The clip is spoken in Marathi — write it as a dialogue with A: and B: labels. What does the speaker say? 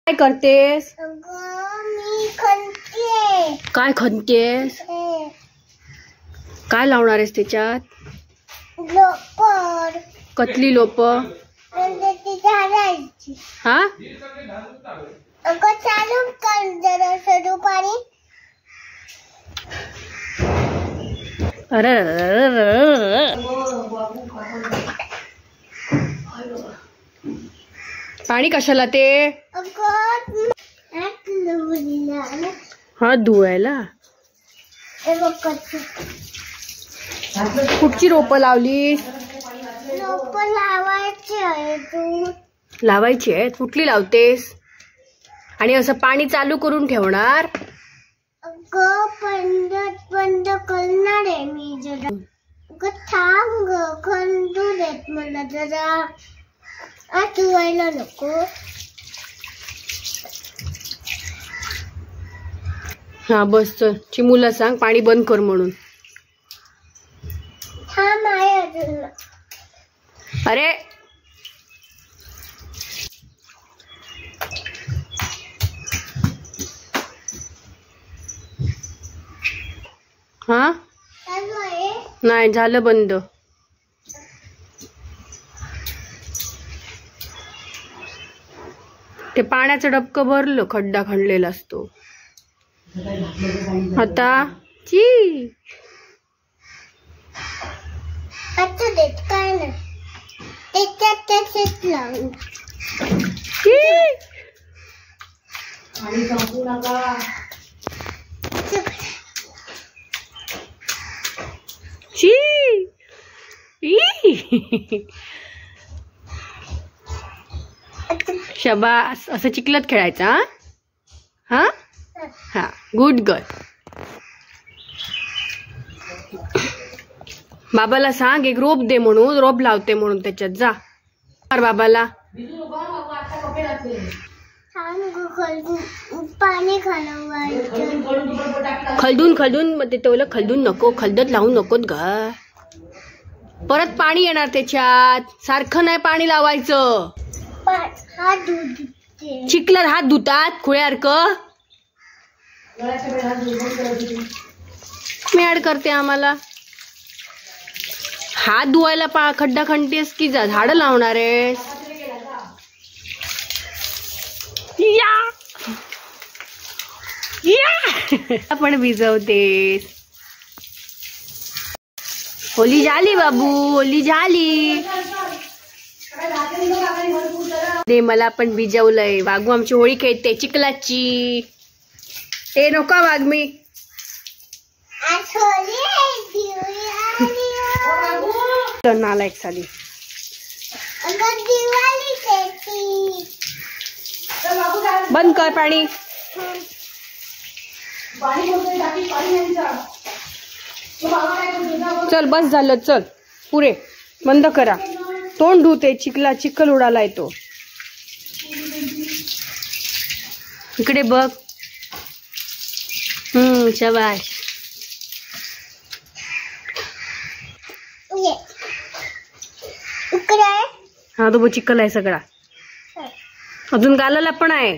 A: काय करतेस?
B: मी खणते.
A: काय खणतेस? काय लावणार आहेस त्याच्यात?
B: लोकर.
A: कतली लोप?
B: झाडायची.
A: हा
B: अगं चालू कर जरा सरू पाणी.
A: अरे पाणी कशाला ते?
B: अगं
A: हात धुवायला. कुठची रोपं लावलीस?
B: रोप लावायची आहे. तू
A: लावायची आहेत? कुठली लावतेस? आणि असं पाणी चालू करून ठेवणार?
B: अगं बंद करणार आहे मी जरा. अगं थांब ग, खंदू देत मला जरा. आत धुवायला नको.
A: हा बस चल, चिमूला सांग पाणी बंद कर म्हणून.
B: थांब आहे अजून.
A: अरे हा
B: चालू आहे.
A: नाही झालं बंद. ते पाण्याचं डबकं भरलं, खड्डा खणलेला असतो. आता ची
B: आता देत काय नाही. त्याच्यात लावून
A: आणि संपू नका. ची शबास. असं चिखलात खेळायचं. हा हा गुड गर्ल. बाबाला सांग एक रोप दे म्हणून, रोप लावते म्हणून त्याच्यात. जा बाबाला.
B: पाणी घालवायचं.
A: खलदून मग ते तोला खलदून नको, खलदत लावू नकोत ग. परत पाणी येणार त्याच्यात. सारखं नाही पाणी लावायचं.
B: हात धुते.
A: चिखलात हात धुतात खुळ्यासारखं. मॅड करते आम्हाला. हात धुवायला खड्डा खणतेस की झाडं लावणार आहेस? आपण भिजवतेस. होली झाली बाबू, होली झाली. दे मला पण भिजवलंय. वाघू आमची होळी खेळते चिखलाची. ते नको वाघमी. नालायक साली. बंद कर पाणी. चल बस झालं. चल पुरे बंद करा. तोंड धुते. चिखल उडालाय तो. इकडे बघ. शाबाश. हा तो चिखल आहे सगळा. अजून गालाला पण आहे.